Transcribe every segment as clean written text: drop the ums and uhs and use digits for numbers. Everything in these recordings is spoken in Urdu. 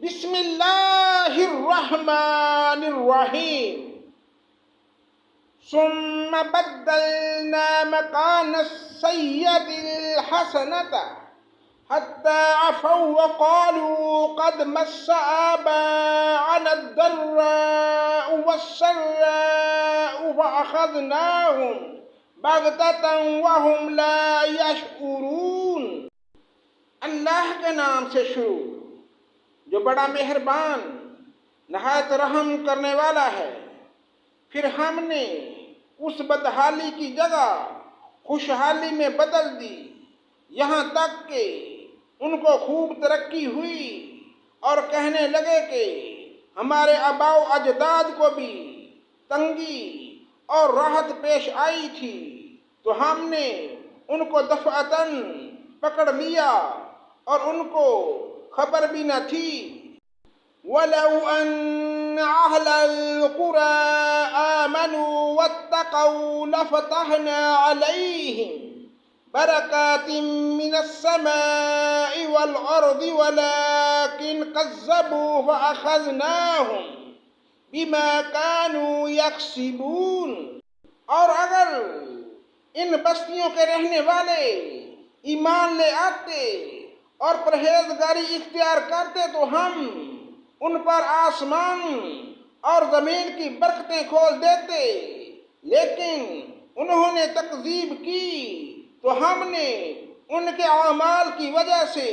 بسم اللہ الرحمن الرحیم ثم بدلنا مكان السيئة الحسنة حتى عفوا وقالوا قد مس آباءنا الضراء والسراء فأخذناهم بغتة وهم لا يشعرون۔ اللہ کے نام سے شروع جو بڑا مہربان نہایت رحم کرنے والا ہے۔ پھر ہم نے اس بدحالی کی جگہ خوشحالی میں بدل دی، یہاں تک کہ ان کو خوب ترقی ہوئی اور کہنے لگے کہ ہمارے آباء و اجداد کو بھی تنگی اور راحت پیش آئی تھی، تو ہم نے ان کو دفعتاً پکڑ لیا اور ان کو خبر بھی نہ تھی۔ وَلَوْ أَنَّ أَهْلَ الْقُرَىٰ آمَنُوا وَاتَّقَوْا لَفَتَحْنَا عَلَيْهِمْ بَرَكَاتٍ مِّنَ السَّمَاءِ وَالْأَرْضِ وَلَٰكِنْ كَذَّبُوا فَأَخَذْنَاهُمْ بِمَا كَانُوا يَكْسِبُونَ۔ اور اگر ان بستیوں کے رہنے والے ایمان لے آتے اور پرہیزگاری اختیار کرتے تو ہم ان پر آسمان اور زمین کی برکتیں کھول دیتے، لیکن انہوں نے تکذیب کی تو ہم نے ان کے اعمال کی وجہ سے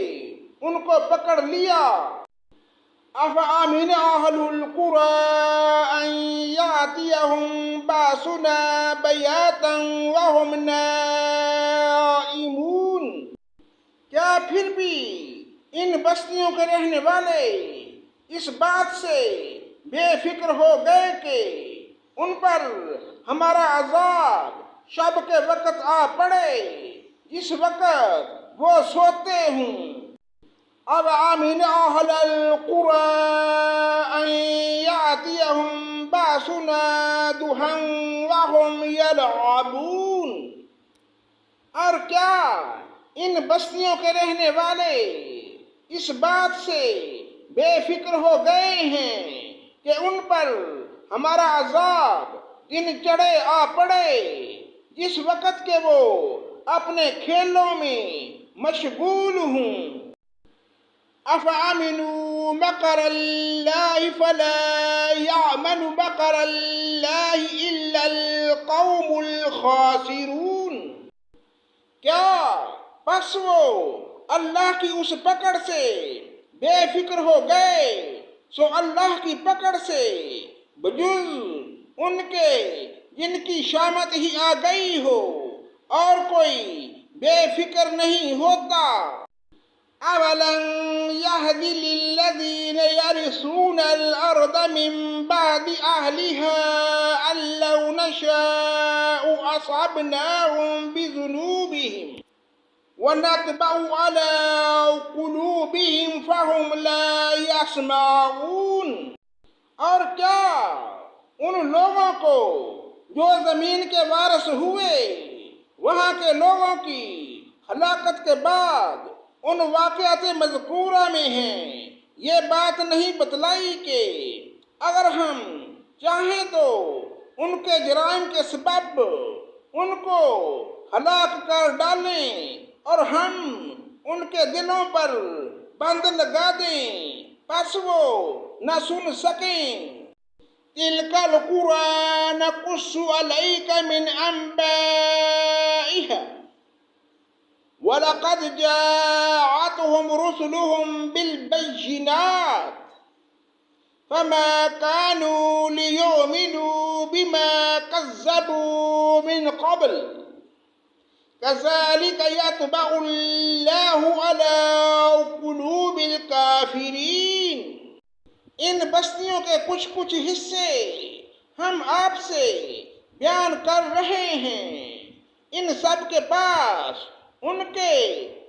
ان کو پکڑ لیا۔ أَفَأَمِنَ أَهْلُ الْقُرَىٰ أَن يَأْتِيَهُم بَأْسُنَا بَيَاتًا وَهُمْ نَائِمُونَ۔ کیا پھر بھی ان بستیوں کے رہنے والے اس بات سے بے فکر ہو گئے کہ ان پر ہمارا عذاب شب کے وقت آ پڑے جس وقت وہ سوتے ہوں؟ اب آمین اہل القرى ان یاتیہم باسنا ضحی وہم یلعبون۔ اور کیا ان بستیوں کے رہنے والے اس بات سے بے فکر ہو گئے ہیں کہ ان پر ہمارا عذاب دن چڑھے آ پڑے جس وقت کہ وہ اپنے کھیلوں میں مشغول ہوں؟ أَفَأَمِنُوا مَكْرَ اللَّهِ فَلَا يَأْمَنُ مَكْرَ اللَّهِ إِلَّا الْقَوْمُ الْخَاسِرُونَ۔ کیا پس وہ اللہ کی اس پکڑ سے بے فکر ہو گئے سو اللہ کی پکڑ سے بجز ان کے جن کی شامت ہی آ گئی ہو اور کوئی بے فکر نہیں ہوتا۔ أَوَلَمْ يَهْدِ لِلَّذِينَ يَرِثُونَ الْأَرْضَ مِنْ بَعْدِ أَهْلِهَا أَنْ لَوْ نَشَاءُ أَصَبْنَاهُمْ بِذُنُوبِهِمْ وَنَطْبَعُ عَلَى قُلُوبِهِمْ فَهُمْ لَا يَسْمَعُونَ۔ اور کیا ان لوگوں کو جو زمین کے وارث ہوئے وہاں کے لوگوں کی ہلاکت کے بعد ان واقعات مذکورہ میں ہیں یہ بات نہیں بتلائی کہ اگر ہم چاہیں تو ان کے جرائم کے سبب ان کو ہلاک کر ڈالیں اور ہم ان کے دلوں پر بند لگا دیں پس وہ نہ سن سکیں۔ تِلْكَ الْقُرَىٰ نَقُصُّ عَلَيْكَ مِنْ أَنْبَائِهَا وَلَقَدْ جَاءَتْهُمْ رُسُلُهُم بِالْبَيِّنَاتِ فَمَا كَانُوا لِيُؤْمِنُوا بِمَا كَذَّبُوا مِنْ قَبْلُ كَذَلِكَ يَطْبَعُ اللَّهُ عَلَى قُلُوبِ الْكَافِرِينَ۔ ان بستیوں کے کچھ حصے ہم آپ سے بیان کر رہے ہیں، ان سب کے پاس ان کے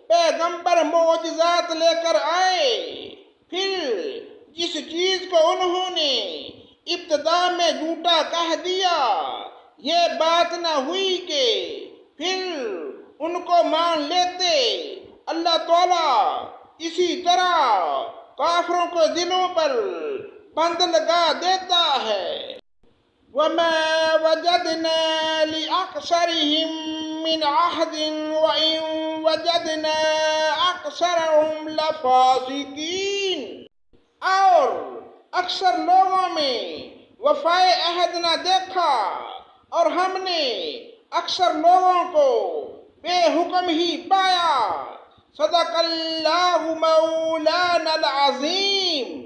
پیغمبر معجزات لے کر آئے، پھر جس چیز کو انہوں نے ابتدا میں جھوٹا کہہ دیا یہ بات نہ ہوئی کہ پھر ان کو مان لیتے۔ اللہ تعالیٰ اسی طرح کافروں کے دلوں پر بند لگا دیتا ہے۔ وَمَا وَجَدْنَا لِأَكْثَرِهِم مِّنْ عَهْدٍ وَإِن وَجَدْنَا أَكْثَرَهُمْ لَفَاسِقِينَ۔ اور اکثر لوگوں میں وفائے عہد نہ دیکھا، اور ہم نے اکثر لوگوں کو بے حکم ہی پایا۔ صدق اللہ مولانا العظیم۔